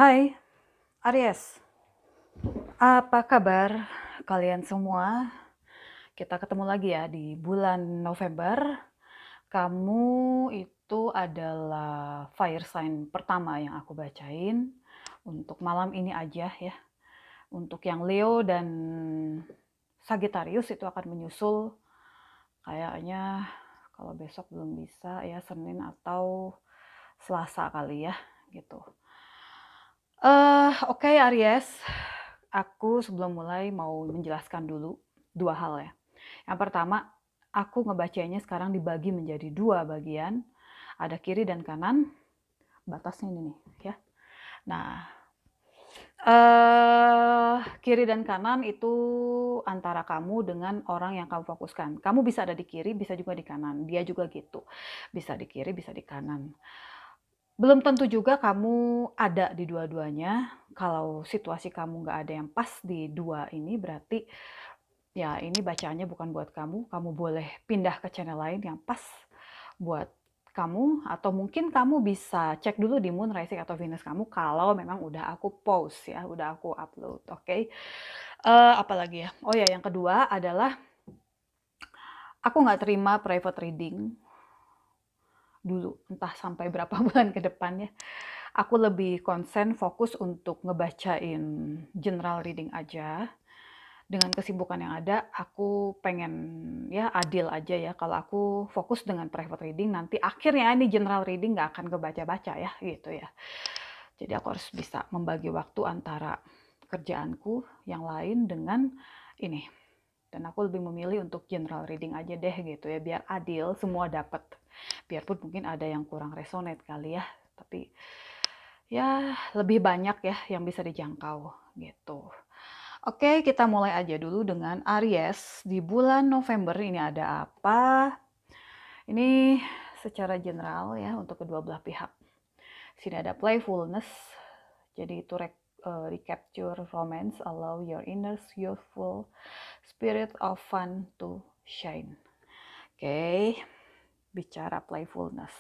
Hai, Aries. Apa kabar kalian semua? Kita ketemu lagi ya di bulan November. Kamu itu adalah fire sign pertama yang aku bacain untuk malam ini aja ya. Untuk yang Leo dan Sagittarius itu akan menyusul kayaknya kalau besok belum bisa ya Senin atau Selasa kali ya gitu. Oke Aries, aku sebelum mulai mau menjelaskan dulu dua hal ya. Yang pertama, aku ngebacanya sekarang dibagi menjadi dua bagian, ada kiri dan kanan, batasnya ini nih ya. Nah, kiri dan kanan itu antara kamu dengan orang yang kamu fokuskan. Kamu bisa ada di kiri, bisa juga di kanan. Dia juga gitu, bisa di kiri, bisa di kanan. Belum tentu juga kamu ada di dua-duanya. Kalau situasi kamu nggak ada yang pas di dua ini, berarti ya ini bacaannya bukan buat kamu. Kamu boleh pindah ke channel lain yang pas buat kamu. Atau mungkin kamu bisa cek dulu di Moon, Rising, atau Venus kamu kalau memang udah aku post ya, udah aku upload, oke? Apalagi ya? Oh ya, yang kedua adalah aku nggak terima private reading dulu, entah sampai berapa bulan ke depannya. Aku lebih konsen fokus untuk ngebacain general reading aja. Dengan kesibukan yang ada, aku pengen ya adil aja ya. Kalau aku fokus dengan private reading, nanti akhirnya ini general reading nggak akan kebaca-baca ya gitu ya. Jadi aku harus bisa membagi waktu antara kerjaanku yang lain dengan ini. Dan aku lebih memilih untuk general reading aja deh gitu ya, biar adil, semua dapat. Biarpun mungkin ada yang kurang resonate kali ya, tapi ya lebih banyak ya yang bisa dijangkau gitu. Oke, kita mulai aja dulu dengan Aries. Di bulan November ini ada apa? Ini secara general ya untuk kedua belah pihak. Sini ada playfulness. Jadi itu recapture romance, allow your inner youthful spirit of fun to shine. Oke, bicara playfulness.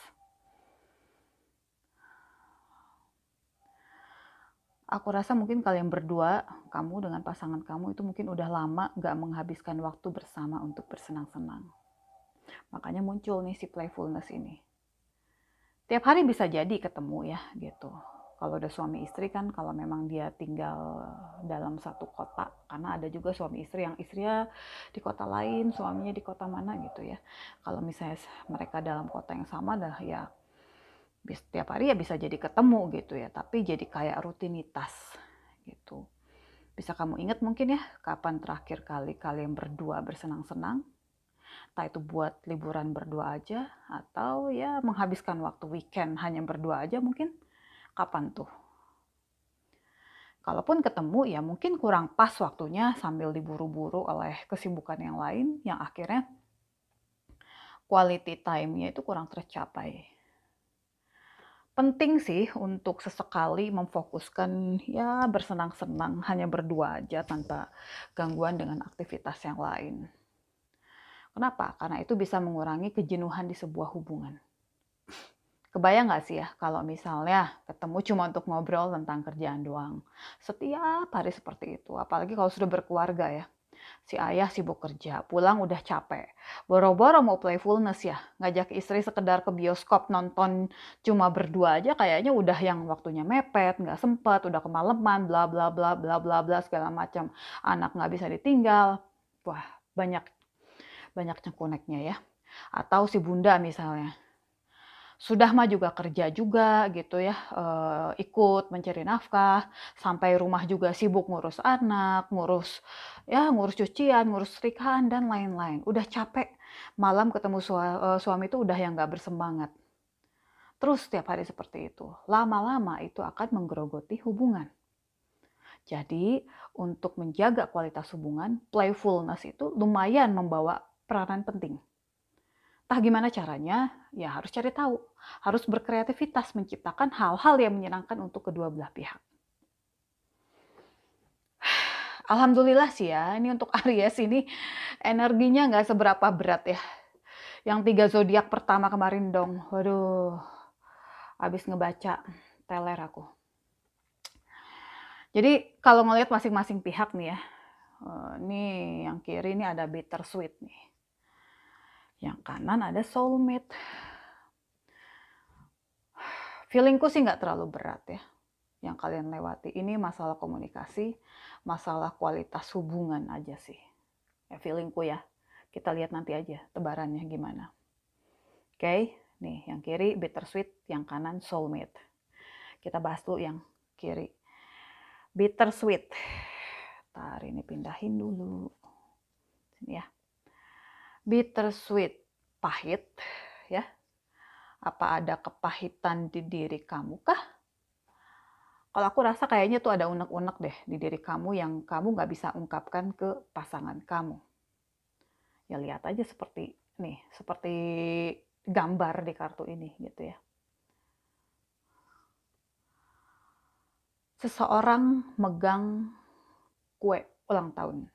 Aku rasa mungkin kalian berdua, kamu dengan pasangan kamu itu mungkin udah lama gak menghabiskan waktu bersama untuk bersenang-senang. Makanya muncul nih si playfulness ini. Tiap hari bisa jadi ketemu ya gitu. Kalau udah suami istri kan kalau memang dia tinggal dalam satu kota. Karena ada juga suami istri yang istrinya di kota lain, suaminya di kota mana gitu ya. Kalau misalnya mereka dalam kota yang sama dah ya setiap hari ya bisa jadi ketemu gitu ya. Tapi jadi kayak rutinitas gitu. Bisa kamu ingat mungkin ya kapan terakhir kali kalian berdua bersenang-senang? Entah itu buat liburan berdua aja atau ya menghabiskan waktu weekend hanya berdua aja mungkin. Kapan tuh? Kalaupun ketemu ya mungkin kurang pas waktunya sambil diburu-buru oleh kesibukan yang lain yang akhirnya quality time-nya itu kurang tercapai. Penting sih untuk sesekali memfokuskan ya bersenang-senang hanya berdua aja tanpa gangguan dengan aktivitas yang lain. Kenapa? Karena itu bisa mengurangi kejenuhan di sebuah hubungan. Kebayang nggak sih ya kalau misalnya ketemu cuma untuk ngobrol tentang kerjaan doang. Setiap hari seperti itu. Apalagi kalau sudah berkeluarga ya. Si ayah sibuk kerja, pulang udah capek. Boro-boro mau playfulness ya. Ngajak istri sekedar ke bioskop nonton cuma berdua aja kayaknya udah yang waktunya mepet, nggak sempet, udah kemalaman, bla bla bla bla bla bla segala macam. Anak nggak bisa ditinggal. Wah, banyak banyak cengkuneknya ya. Atau si bunda misalnya sudah mah juga kerja juga gitu ya, ikut mencari nafkah, sampai rumah juga sibuk ngurus anak, ngurus cucian, ngurus setrikahan dan lain-lain. Udah capek, malam ketemu suami itu udah yang nggak bersemangat. Terus setiap hari seperti itu, lama-lama itu akan menggerogoti hubungan. Jadi untuk menjaga kualitas hubungan, playfulness itu lumayan membawa peranan penting. Entah gimana caranya, ya harus cari tahu. Harus berkreativitas menciptakan hal-hal yang menyenangkan untuk kedua belah pihak. Alhamdulillah sih ya, ini untuk Aries ini energinya nggak seberapa berat ya. Yang 3 zodiak pertama kemarin dong, waduh, abis ngebaca teler aku. Jadi kalau ngelihat masing-masing pihak nih ya, nih yang kiri ini ada bittersweet nih. Yang kanan ada soulmate. Feelingku sih nggak terlalu berat ya yang kalian lewati. Ini masalah komunikasi, masalah kualitas hubungan aja sih. Ya feelingku ya. Kita lihat nanti aja tebarannya gimana. Oke, nih yang kiri bittersweet, yang kanan soulmate. Kita bahas dulu yang kiri. Bittersweet. Ntar ini pindahin dulu. Sini ya. Bittersweet, pahit ya. Apa ada kepahitan di diri kamu kah? Kalau aku rasa kayaknya tuh ada unek-unek deh di diri kamu yang kamu nggak bisa ungkapkan ke pasangan kamu. Ya lihat aja seperti nih, seperti gambar di kartu ini gitu ya. Seseorang megang kue ulang tahun.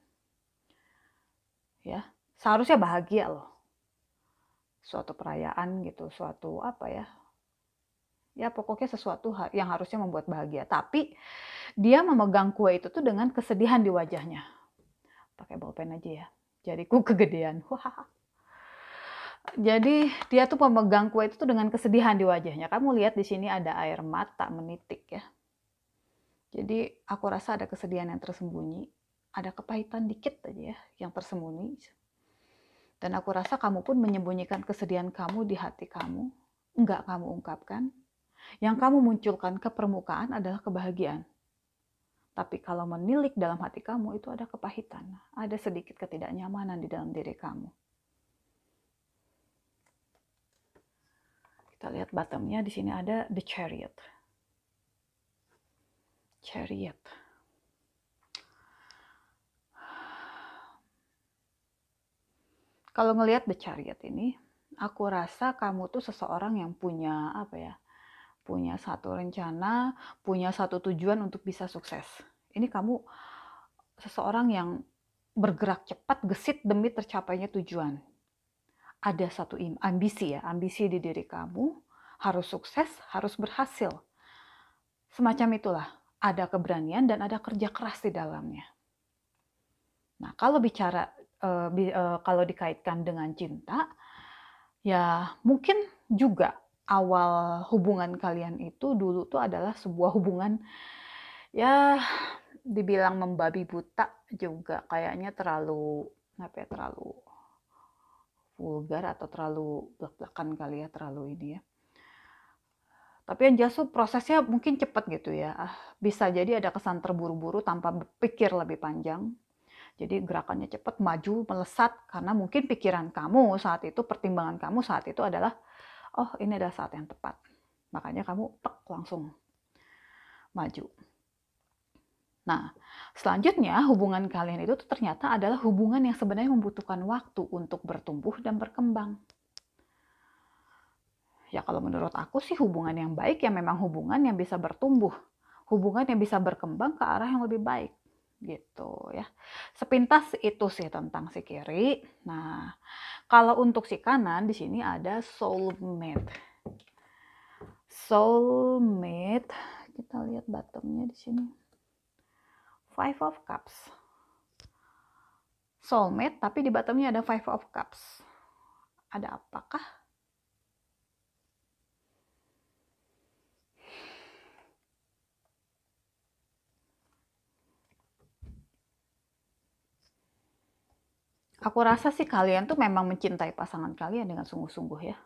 Ya, seharusnya bahagia loh. Suatu perayaan gitu, suatu apa ya? Ya pokoknya sesuatu yang harusnya membuat bahagia. Tapi dia memegang kue itu tuh dengan kesedihan di wajahnya. Pakai bolpen aja ya. Jadiku kegedean. Wah. Jadi dia tuh pemegang kue itu tuh dengan kesedihan di wajahnya. Kamu lihat di sini ada air mata menitik ya. Jadi aku rasa ada kesedihan yang tersembunyi. Ada kepahitan dikit aja ya yang tersembunyi. Dan aku rasa kamu pun menyembunyikan kesedihan kamu di hati kamu. Enggak kamu ungkapkan. Yang kamu munculkan ke permukaan adalah kebahagiaan. Tapi kalau menilik dalam hati kamu itu ada kepahitan. Ada sedikit ketidaknyamanan di dalam diri kamu. Kita lihat bottomnya, di sini ada the chariot. Chariot. Kalau ngelihat the chariot ini, aku rasa kamu tuh seseorang yang punya apa ya? Punya satu rencana, punya satu tujuan untuk bisa sukses. Ini kamu seseorang yang bergerak cepat, gesit demi tercapainya tujuan. Ada satu ambisi ya, ambisi di diri kamu, harus sukses, harus berhasil. Semacam itulah, ada keberanian dan ada kerja keras di dalamnya. Nah, kalau bicara, kalau dikaitkan dengan cinta, ya mungkin juga awal hubungan kalian itu dulu tuh adalah sebuah hubungan ya dibilang membabi buta juga kayaknya terlalu apa ya, terlalu vulgar atau terlalu blak-blakan kali ya, terlalu ini ya. Tapi yang jelas tuh prosesnya mungkin cepat gitu ya. Bisa jadi ada kesan terburu-buru tanpa berpikir lebih panjang. Jadi gerakannya cepat, maju, melesat karena mungkin pikiran kamu saat itu, pertimbangan kamu saat itu adalah oh ini adalah saat yang tepat. Makanya kamu langsung maju. Nah, selanjutnya hubungan kalian itu ternyata adalah hubungan yang sebenarnya membutuhkan waktu untuk bertumbuh dan berkembang. Ya kalau menurut aku sih hubungan yang baik ya memang hubungan yang bisa bertumbuh. Hubungan yang bisa berkembang ke arah yang lebih baik. Gitu ya. Sepintas itu sih tentang si kiri. Nah, kalau untuk si kanan di sini ada soulmate. Soulmate, kita lihat bottomnya di sini. Five of Cups. Soulmate, tapi di bottomnya ada Five of Cups. Ada apakah? Aku rasa sih kalian tuh memang mencintai pasangan kalian dengan sungguh-sungguh ya.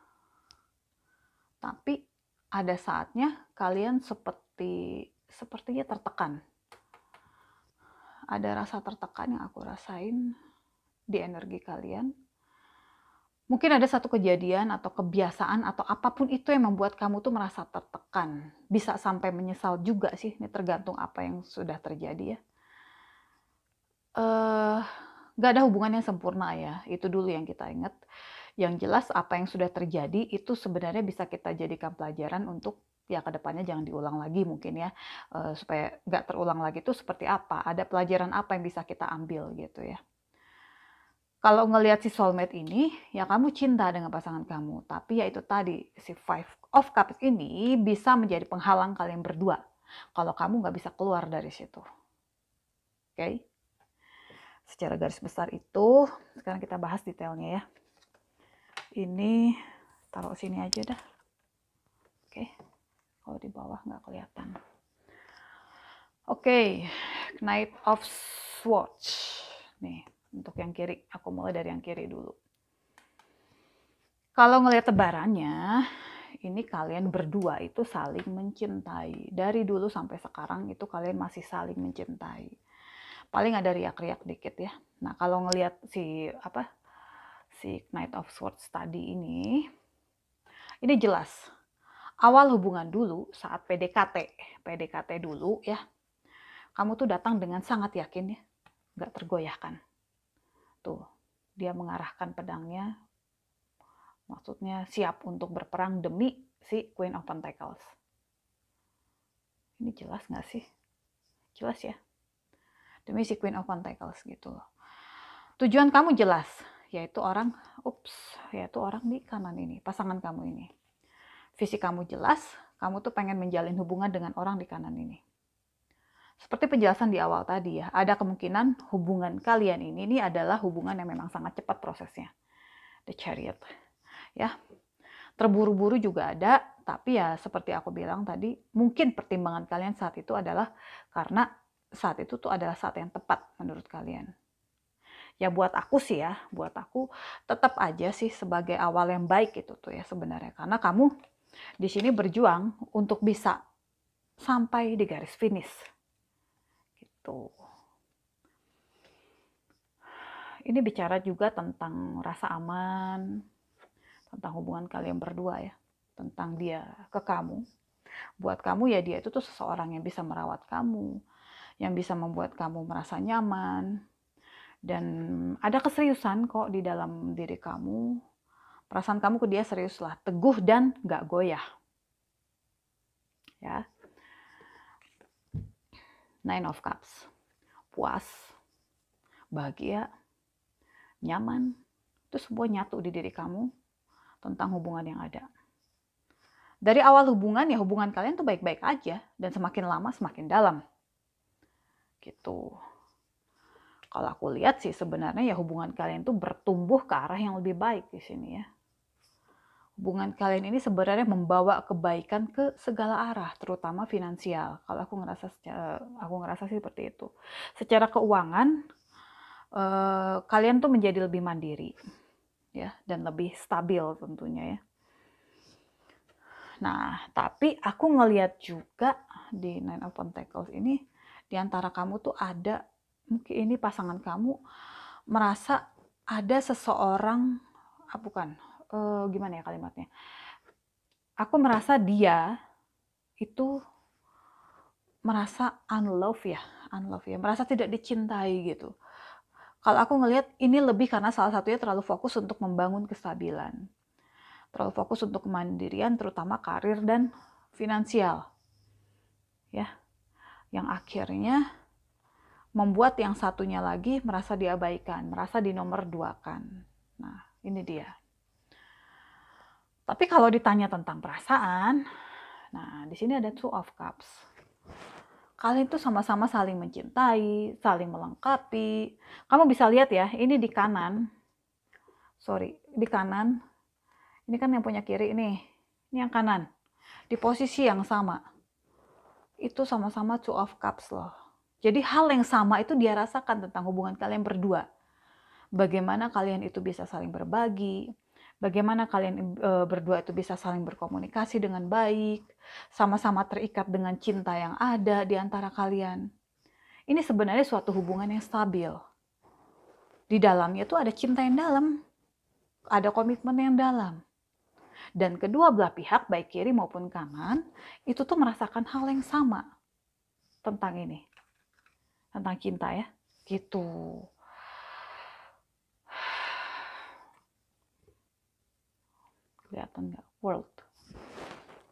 Tapi ada saatnya kalian sepertinya tertekan. Ada rasa tertekan yang aku rasain di energi kalian. Mungkin ada satu kejadian atau kebiasaan atau apapun itu yang membuat kamu tuh merasa tertekan. Bisa sampai menyesal juga sih, ini tergantung apa yang sudah terjadi ya. Gak ada hubungan yang sempurna ya, itu dulu yang kita ingat. Yang jelas apa yang sudah terjadi itu sebenarnya bisa kita jadikan pelajaran untuk ya kedepannya jangan diulang lagi mungkin ya, supaya gak terulang lagi itu seperti apa, ada pelajaran apa yang bisa kita ambil gitu ya. Kalau ngelihat si soulmate ini, ya kamu cinta dengan pasangan kamu, tapi ya itu tadi si Five of Cups ini bisa menjadi penghalang kalian berdua. kalau kamu nggak bisa keluar dari situ. Oke? Secara garis besar itu, sekarang kita bahas detailnya ya. Ini taruh sini aja dah. Oke, kalau di bawah nggak kelihatan. Oke, Knight of Swords. Nih, untuk yang kiri. Aku mulai dari yang kiri dulu. Kalau ngelihat tebarannya, ini kalian berdua itu saling mencintai. Dari dulu sampai sekarang itu kalian masih saling mencintai. Paling ada riak-riak dikit ya. Nah, kalau ngelihat si Knight of Swords tadi ini jelas. Awal hubungan dulu saat PDKT dulu ya. Kamu tuh datang dengan sangat yakin ya, nggak tergoyahkan. Tuh, dia mengarahkan pedangnya, maksudnya siap untuk berperang demi si Queen of Pentacles. Ini jelas nggak sih? Jelas ya? Demi si Queen of Pentacles gitu loh. Tujuan kamu jelas, yaitu orang di kanan ini, pasangan kamu ini. Visi kamu jelas, kamu tuh pengen menjalin hubungan dengan orang di kanan ini. Seperti penjelasan di awal tadi ya, ada kemungkinan hubungan kalian ini adalah hubungan yang memang sangat cepat prosesnya. The Chariot. Ya, terburu-buru juga ada, tapi ya seperti aku bilang tadi, mungkin pertimbangan kalian saat itu adalah karena saat itu tuh adalah saat yang tepat menurut kalian. Ya buat aku sih ya, buat aku tetap aja sih sebagai awal yang baik itu tuh ya sebenarnya. Karena kamu di sini berjuang untuk bisa sampai di garis finish. Gitu. Ini bicara juga tentang rasa aman, tentang hubungan kalian berdua ya, tentang dia ke kamu. Buat kamu ya dia itu tuh seseorang yang bisa merawat kamu, yang bisa membuat kamu merasa nyaman, dan ada keseriusan kok di dalam diri kamu. Perasaan kamu ke dia serius lah, teguh dan gak goyah. Ya. Nine of Cups. Puas, bahagia, nyaman, itu semua nyatu di diri kamu tentang hubungan yang ada. Dari awal hubungan ya hubungan kalian tuh baik-baik aja dan semakin lama semakin dalam. Gitu. Kalau aku lihat sih sebenarnya ya hubungan kalian tuh bertumbuh ke arah yang lebih baik di sini ya. Hubungan kalian ini sebenarnya membawa kebaikan ke segala arah, terutama finansial. Kalau aku ngerasa sih seperti itu. Secara keuangan kalian tuh menjadi lebih mandiri ya dan lebih stabil tentunya ya. Nah, tapi aku ngelihat juga di Nine of Pentacles ini di antara kamu tuh ada mungkin ini pasangan kamu merasa ada seseorang gimana ya kalimatnya? Aku merasa dia itu merasa unlove ya, merasa tidak dicintai gitu. Kalau aku ngelihat ini lebih karena salah satunya terlalu fokus untuk membangun kestabilan. Terlalu fokus untuk kemandirian terutama karir dan finansial. Ya. Yang akhirnya membuat yang satunya lagi merasa diabaikan, merasa dinomorduakan. Nah, ini dia. Tapi kalau ditanya tentang perasaan, nah di sini ada Two of Cups. Kalian tuh sama-sama saling mencintai, saling melengkapi. Kamu bisa lihat ya, ini di kanan. Di kanan. Ini kan yang punya kiri nih. Ini yang kanan. Di posisi yang sama. Itu sama-sama Two of Cups loh. Jadi hal yang sama itu dia rasakan tentang hubungan kalian berdua. Bagaimana kalian itu bisa saling berbagi, bagaimana kalian berdua itu bisa saling berkomunikasi dengan baik, sama-sama terikat dengan cinta yang ada di antara kalian. Ini sebenarnya suatu hubungan yang stabil. Di dalamnya tuh ada cinta yang dalam, ada komitmen yang dalam. Dan kedua belah pihak, baik kiri maupun kanan, itu tuh merasakan hal yang sama tentang ini. Tentang cinta ya, gitu. Kelihatan nggak? World.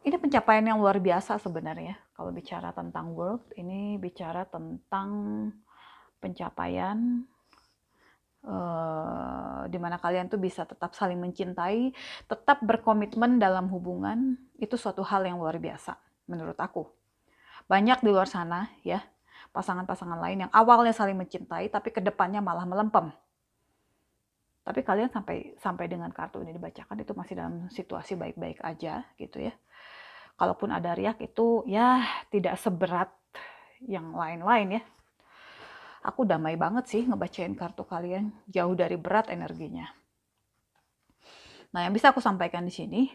Ini pencapaian yang luar biasa sebenarnya. Kalau bicara tentang world, ini bicara tentang pencapaian di mana kalian tuh bisa tetap saling mencintai, tetap berkomitmen dalam hubungan, itu suatu hal yang luar biasa menurut aku. Banyak di luar sana ya, pasangan-pasangan lain yang awalnya saling mencintai tapi kedepannya malah melempem. Tapi kalian sampai dengan kartu ini dibacakan itu masih dalam situasi baik-baik aja gitu ya. Kalaupun ada riak itu ya tidak seberat yang lain-lain ya. Aku damai banget sih ngebacain kartu kalian, jauh dari berat energinya. Nah, yang bisa aku sampaikan di sini,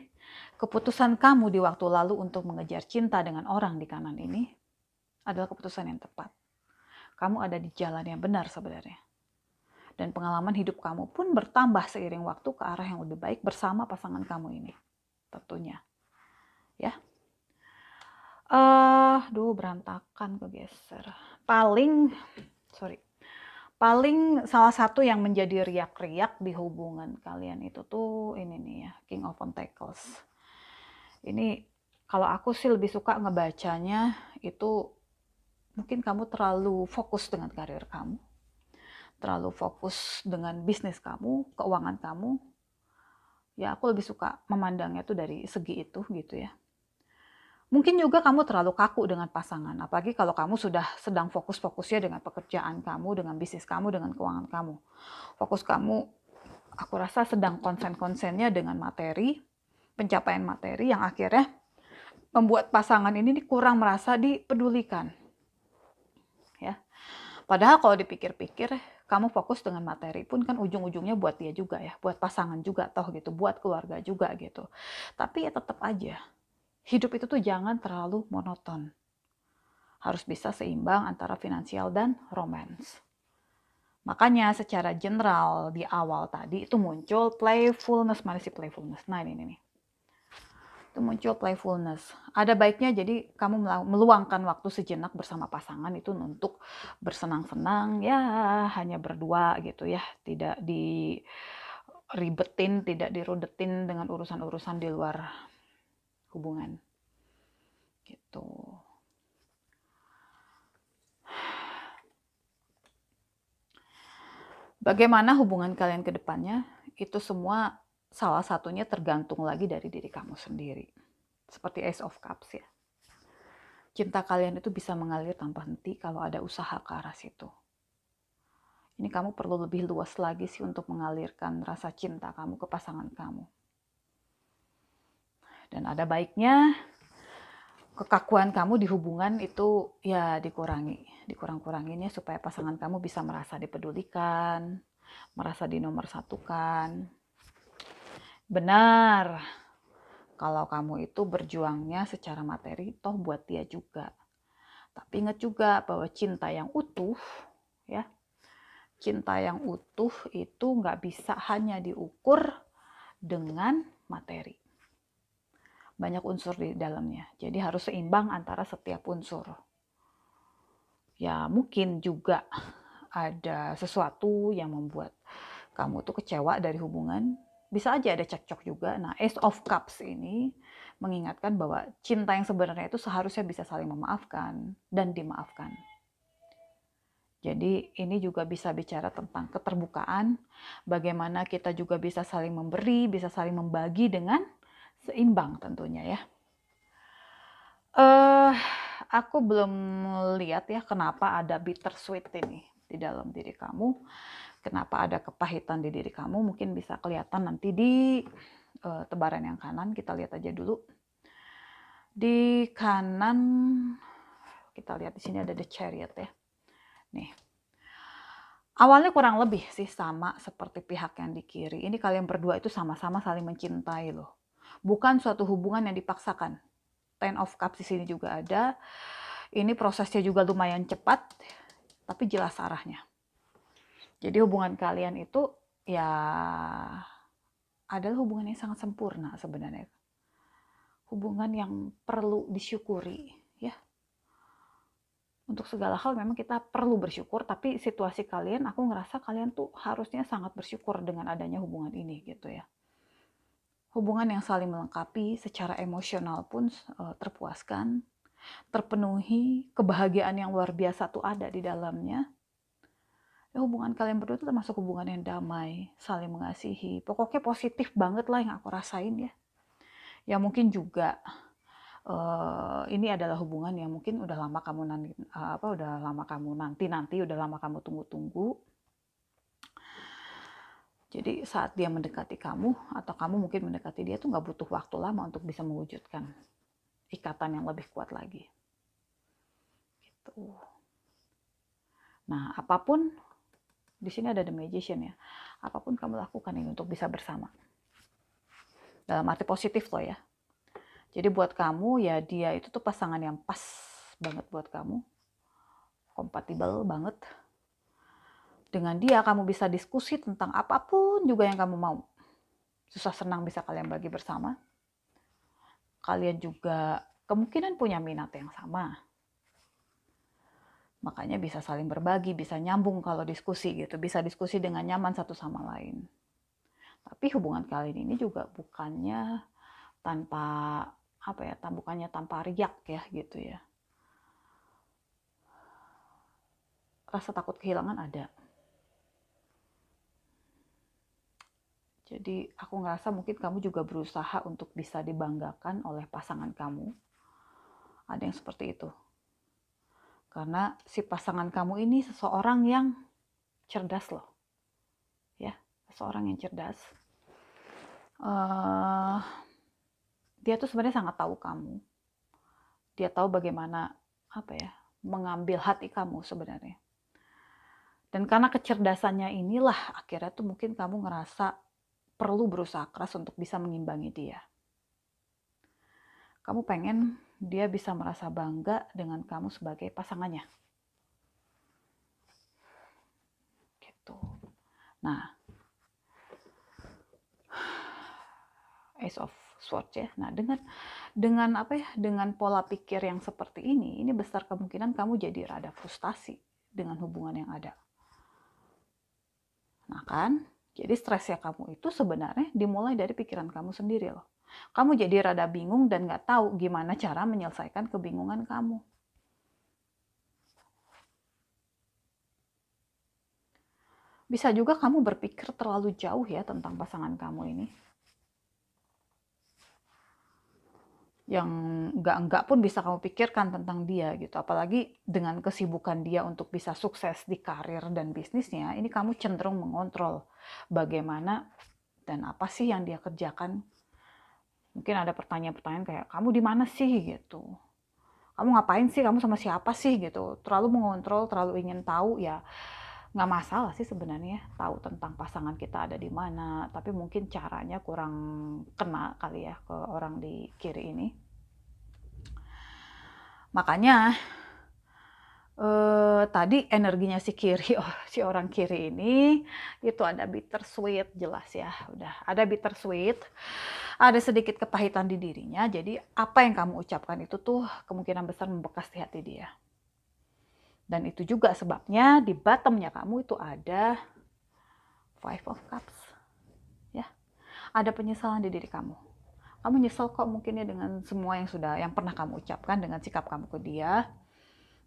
keputusan kamu di waktu lalu untuk mengejar cinta dengan orang di kanan ini adalah keputusan yang tepat. Kamu ada di jalan yang benar sebenarnya. Dan pengalaman hidup kamu pun bertambah seiring waktu ke arah yang lebih baik bersama pasangan kamu ini. Tentunya. Ya. Berantakan kegeser. Paling salah satu yang menjadi riak-riak di hubungan kalian itu tuh ini nih ya, King of Pentacles. Ini kalau aku sih lebih suka ngebacanya itu mungkin kamu terlalu fokus dengan karir kamu, terlalu fokus dengan bisnis kamu, keuangan kamu. Ya aku lebih suka memandangnya tuh dari segi itu gitu ya. Mungkin juga kamu terlalu kaku dengan pasangan, apalagi kalau kamu sudah sedang fokus-fokusnya dengan pekerjaan kamu, dengan bisnis kamu, dengan keuangan kamu. Fokus kamu, aku rasa sedang konsen-konsennya dengan materi, pencapaian materi yang akhirnya membuat pasangan ini kurang merasa dipedulikan. Ya. Padahal kalau dipikir-pikir, kamu fokus dengan materi pun kan ujung-ujungnya buat dia juga ya, buat pasangan juga toh gitu, buat keluarga juga gitu. Tapi ya tetap aja, hidup itu tuh jangan terlalu monoton. Harus bisa seimbang antara finansial dan romance. Makanya secara general di awal tadi itu muncul playfulness. Mana sih playfulness? Nah ini nih. Itu muncul playfulness. Ada baiknya jadi kamu meluangkan waktu sejenak bersama pasangan itu untuk bersenang-senang ya, hanya berdua gitu ya. Tidak diribetin, tidak dirudetin dengan urusan-urusan di luar hubungan. Gitu. Bagaimana hubungan kalian ke depannya, itu semua salah satunya tergantung lagi dari diri kamu sendiri. Seperti Ace of Cups ya. Cinta kalian itu bisa mengalir tanpa henti kalau ada usaha ke arah situ. Ini kamu perlu lebih luas lagi sih untuk mengalirkan rasa cinta kamu ke pasangan kamu. Dan ada baiknya kekakuan kamu di hubungan itu ya dikurang-kuranginnya supaya pasangan kamu bisa merasa dipedulikan, merasa dinomorsatukan. Benar, kalau kamu itu berjuangnya secara materi, toh buat dia juga. Tapi ingat juga bahwa cinta yang utuh, ya, cinta yang utuh itu nggak bisa hanya diukur dengan materi. Banyak unsur di dalamnya, jadi harus seimbang antara setiap unsur. Ya mungkin juga ada sesuatu yang membuat kamu tuh kecewa dari hubungan, bisa aja ada cekcok juga. Nah, Ace of Cups ini mengingatkan bahwa cinta yang sebenarnya itu seharusnya bisa saling memaafkan dan dimaafkan. Jadi ini juga bisa bicara tentang keterbukaan, bagaimana kita juga bisa saling memberi, bisa saling membagi dengan seimbang tentunya ya. Aku belum lihat ya kenapa ada bittersweet ini di dalam diri kamu. Kenapa ada kepahitan di diri kamu, mungkin bisa kelihatan nanti di tebaran yang kanan. Kita lihat aja dulu. Di kanan, kita lihat di sini ada The Chariot ya. Nih. Awalnya kurang lebih sih sama seperti pihak yang di kiri. Ini kalian berdua itu sama-sama saling mencintai loh. Bukan suatu hubungan yang dipaksakan. Ten of Cups di sini juga ada. Ini prosesnya juga lumayan cepat, tapi jelas arahnya. Jadi hubungan kalian itu ya adalah hubungan yang sangat sempurna sebenarnya. Hubungan yang perlu disyukuri ya. Untuk segala hal memang kita perlu bersyukur, tapi situasi kalian, aku ngerasa kalian tuh harusnya sangat bersyukur dengan adanya hubungan ini gitu ya. Hubungan yang saling melengkapi, secara emosional pun terpuaskan, terpenuhi, kebahagiaan yang luar biasa tuh ada di dalamnya. Ya, hubungan kalian berdua itu termasuk hubungan yang damai, saling mengasihi. Pokoknya positif banget lah yang aku rasain ya. Ya mungkin juga Ini adalah hubungan yang mungkin udah lama kamu nanti, udah lama kamu tunggu-tunggu. Jadi saat dia mendekati kamu, atau kamu mungkin mendekati dia tuh nggak butuh waktu lama untuk bisa mewujudkan ikatan yang lebih kuat lagi. Gitu. Nah, apapun, di sini ada The Magician ya. Apapun kamu lakukan ini untuk bisa bersama. Dalam arti positif loh ya. Jadi buat kamu ya, dia itu tuh pasangan yang pas banget buat kamu. Kompatibel banget. Dengan dia kamu bisa diskusi tentang apapun juga yang kamu mau. Susah senang bisa kalian bagi bersama. Kalian juga kemungkinan punya minat yang sama. Makanya bisa saling berbagi, bisa nyambung kalau diskusi gitu. Bisa diskusi dengan nyaman satu sama lain. Tapi hubungan kalian ini juga bukannya bukannya tanpa riak ya gitu ya. Rasa takut kehilangan ada. Jadi aku ngerasa mungkin kamu juga berusaha untuk bisa dibanggakan oleh pasangan kamu. Ada yang seperti itu. Karena si pasangan kamu ini seseorang yang cerdas loh. Ya, seseorang yang cerdas. Dia tuh sebenarnya sangat tahu kamu. Dia tahu bagaimana mengambil hati kamu sebenarnya. Dan karena kecerdasannya inilah akhirnya tuh mungkin kamu ngerasa perlu berusaha keras untuk bisa mengimbangi dia. Kamu pengen dia bisa merasa bangga dengan kamu sebagai pasangannya. Gitu. Nah, Ace of Swords ya. Nah, dengan pola pikir yang seperti ini besar kemungkinan kamu jadi rada frustasi dengan hubungan yang ada. Nah kan, jadi stresnya kamu itu sebenarnya dimulai dari pikiran kamu sendiri loh. Kamu jadi rada bingung dan gak tahu gimana cara menyelesaikan kebingungan kamu. Bisa juga kamu berpikir terlalu jauh ya tentang pasangan kamu ini. Yang enggak pun bisa kamu pikirkan tentang dia gitu. Apalagi dengan kesibukan dia untuk bisa sukses di karir dan bisnisnya, ini kamu cenderung mengontrol bagaimana dan apa sih yang dia kerjakan. Mungkin ada pertanyaan-pertanyaan kayak, kamu di mana sih gitu. Kamu ngapain sih, kamu sama siapa sih gitu. Terlalu mengontrol, terlalu ingin tahu ya. Nggak masalah sih sebenarnya tahu tentang pasangan kita ada di mana, tapi mungkin caranya kurang kena kali ya ke orang di kiri ini. Makanya tadi energinya si orang kiri ini itu ada bittersweet, jelas ya, udah ada bittersweet, ada sedikit kepahitan di dirinya. Jadi apa yang kamu ucapkan itu tuh kemungkinan besar membekas di hati dia. Dan itu juga sebabnya di bottomnya kamu itu ada Five of Cups. Ya. Ada penyesalan di diri kamu. Kamu nyesel kok mungkin ya dengan semua yang pernah kamu ucapkan, dengan sikap kamu ke dia.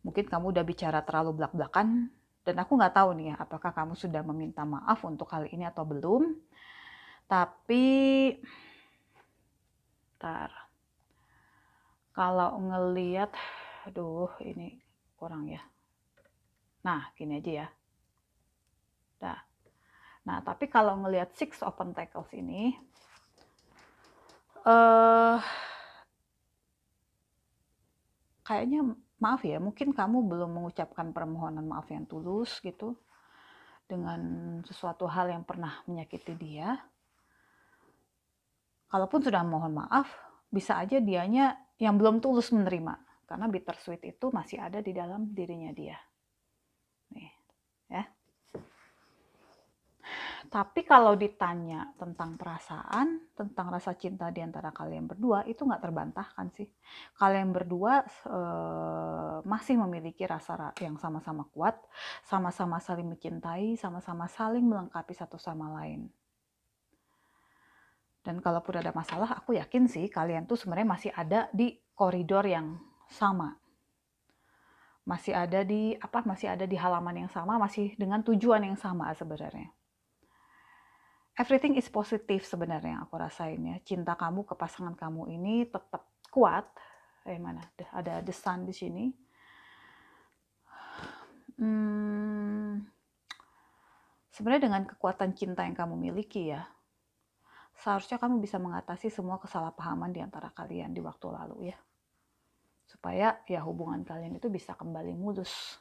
Mungkin kamu udah bicara terlalu belak-belakan, dan aku nggak tahu nih ya, apakah kamu sudah meminta maaf untuk kali ini atau belum. Tapi, kalau ngelihat, aduh ini kurang ya. Nah, gini aja ya. Nah, tapi kalau ngelihat Six of Pentacles ini, kayaknya maaf ya, mungkin kamu belum mengucapkan permohonan maaf yang tulus gitu dengan sesuatu hal yang pernah menyakiti dia. Kalaupun sudah mohon maaf, bisa aja dianya yang belum tulus menerima, karena bittersweet itu masih ada di dalam dirinya dia. Nih, ya. Tapi kalau ditanya tentang perasaan, tentang rasa cinta di antara kalian berdua, itu nggak terbantahkan sih. Kalian berdua masih memiliki rasa yang sama-sama kuat, sama-sama saling mencintai, sama-sama saling melengkapi satu sama lain. Dan kalaupun ada masalah, aku yakin sih kalian tuh sebenarnya masih ada di koridor yang sama. Masih ada di halaman yang sama, masih dengan tujuan yang sama sebenarnya. Everything is positive sebenarnya yang aku rasain ya. Cinta kamu ke pasangan kamu ini tetap kuat Mana? Ada the sun di sini. Sebenarnya dengan kekuatan cinta yang kamu miliki ya, seharusnya kamu bisa mengatasi semua kesalahpahaman di antara kalian di waktu lalu ya. Supaya ya hubungan kalian itu bisa kembali mulus.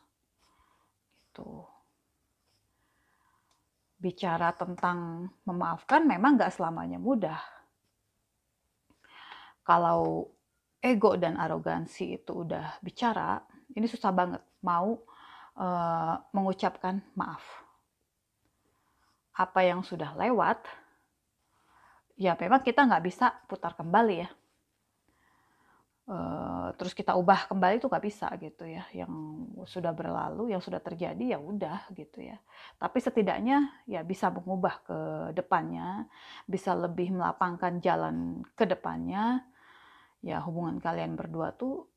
Gitu. Bicara tentang memaafkan memang gak selamanya mudah. Kalau ego dan arogansi itu udah bicara, ini susah banget mau mengucapkan maaf. Apa yang sudah lewat, ya memang kita nggak bisa putar kembali ya. Terus kita ubah kembali itu nggak bisa gitu ya. Yang sudah berlalu, yang sudah terjadi ya udah gitu ya. Tapi setidaknya ya bisa mengubah ke depannya, bisa lebih melapangkan jalan ke depannya. Ya hubungan kalian berdua tuh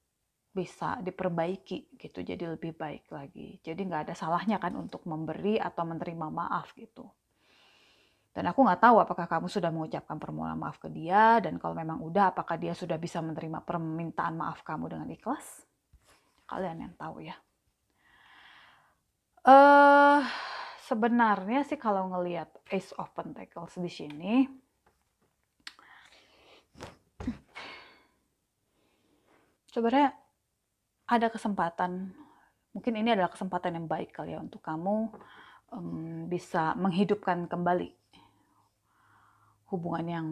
bisa diperbaiki gitu, jadi lebih baik lagi. Jadi nggak ada salahnya kan untuk memberi atau menerima maaf gitu. Dan aku nggak tahu apakah kamu sudah mengucapkan permohonan maaf ke dia, dan kalau memang udah, apakah dia sudah bisa menerima permintaan maaf kamu dengan ikhlas? Kalian yang tahu ya. Sebenarnya sih kalau ngelihat Ace of Pentacles di sini, sebenarnya ada kesempatan, mungkin ini adalah kesempatan yang baik kali ya untuk kamu bisa menghidupkan kembali hubungan yang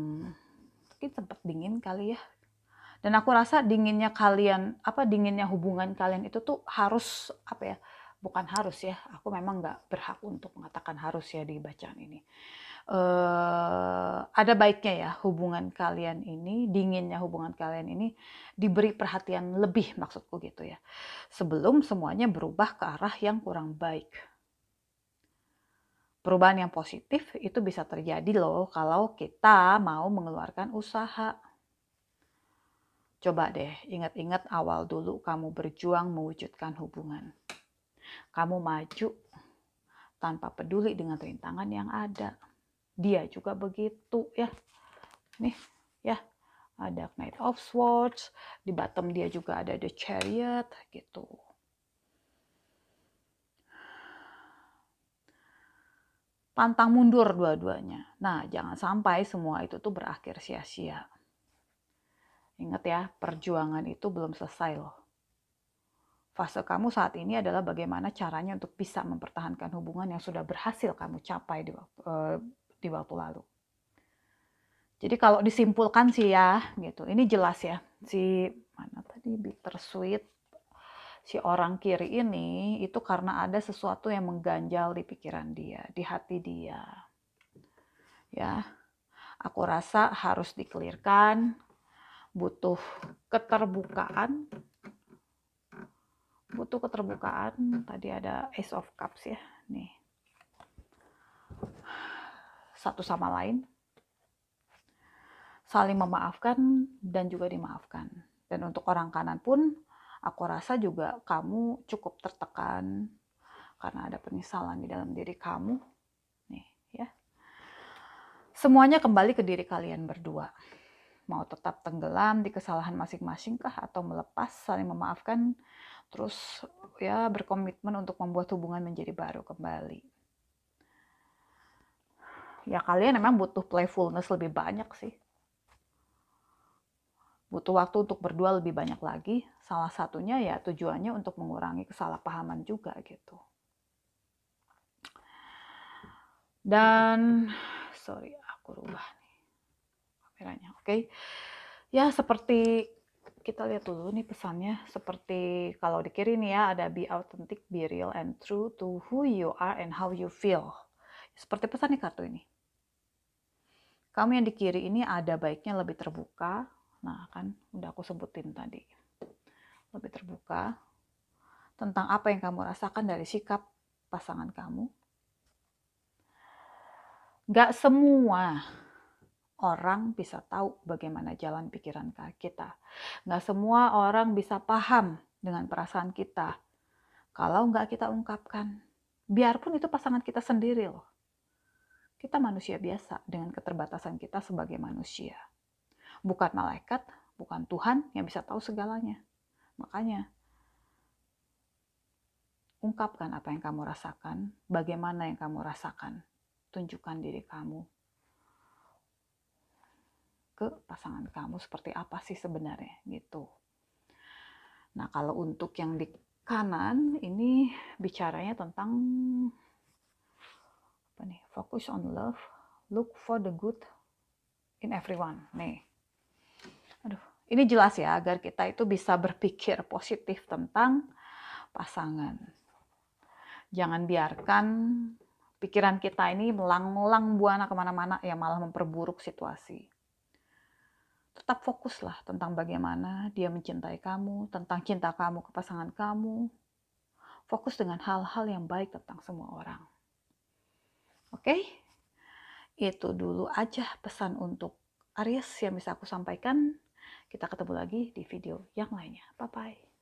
mungkin sempat dingin kali ya. Dan aku rasa dinginnya hubungan kalian itu tuh harus bukan harus ya. Aku memang nggak berhak untuk mengatakan harus ya di bacaan ini. Ada baiknya ya dinginnya hubungan kalian ini diberi perhatian lebih, maksudku gitu ya. Sebelum semuanya berubah ke arah yang kurang baik. Perubahan yang positif itu bisa terjadi loh kalau kita mau mengeluarkan usaha. Coba deh ingat-ingat awal dulu kamu berjuang mewujudkan hubungan. Kamu maju tanpa peduli dengan rintangan yang ada. Dia juga begitu ya. Nih ya, ada Knight of Swords, di bottom dia juga ada The Chariot gitu. Pantang mundur dua-duanya. Nah, jangan sampai semua itu tuh berakhir sia-sia. Ingat ya, perjuangan itu belum selesai loh. Fase kamu saat ini adalah bagaimana caranya untuk bisa mempertahankan hubungan yang sudah berhasil kamu capai di waktu lalu. Jadi kalau disimpulkan sih ya, gitu. Ini jelas ya, bittersweet, si orang kiri ini itu karena ada sesuatu yang mengganjal di pikiran dia, di hati dia. Ya, aku rasa harus dikelirkan, butuh keterbukaan. Tadi ada Ace of Cups ya, nih. Satu sama lain, saling memaafkan dan juga dimaafkan. Dan untuk orang kanan pun, aku rasa juga kamu cukup tertekan karena ada penyesalan di dalam diri kamu. Nih, ya. Semuanya kembali ke diri kalian berdua. Mau tetap tenggelam di kesalahan masing-masing kah, atau melepas, saling memaafkan, terus ya berkomitmen untuk membuat hubungan menjadi baru kembali. Ya kalian memang butuh playfulness lebih banyak sih. Butuh waktu untuk berdua lebih banyak lagi. Salah satunya ya tujuannya untuk mengurangi kesalahpahaman juga gitu. Dan sorry, aku rubah nih kameranya. Oke. Ya seperti kita lihat dulu nih pesannya, seperti kalau di kiri nih ya ada be authentic, be real and true to who you are and how you feel. Seperti pesan di kartu ini. Kamu yang di kiri ini ada baiknya lebih terbuka. Nah kan udah aku sebutin tadi. Lebih terbuka tentang apa yang kamu rasakan dari sikap pasangan kamu. Gak semua orang bisa tahu bagaimana jalan pikiran kita. Gak semua orang bisa paham dengan perasaan kita kalau nggak kita ungkapkan. Biarpun itu pasangan kita sendiri loh. Kita manusia biasa dengan keterbatasan kita sebagai manusia. Bukan malaikat, bukan Tuhan yang bisa tahu segalanya. Makanya, ungkapkan apa yang kamu rasakan, bagaimana yang kamu rasakan. Tunjukkan diri kamu ke pasangan kamu seperti apa sih sebenarnya gitu. Nah, kalau untuk yang di kanan ini bicaranya tentang apa nih? Focus on love, look for the good in everyone. Nih. Aduh, ini jelas ya agar kita itu bisa berpikir positif tentang pasangan. Jangan biarkan pikiran kita ini melang-melang buana kemana-mana yang malah memperburuk situasi. Tetap fokuslah tentang bagaimana dia mencintai kamu, tentang cinta kamu ke pasangan kamu. Fokus dengan hal-hal yang baik tentang semua orang. Oke? Itu dulu aja pesan untuk Aries yang bisa aku sampaikan. Kita ketemu lagi di video yang lainnya. Bye-bye.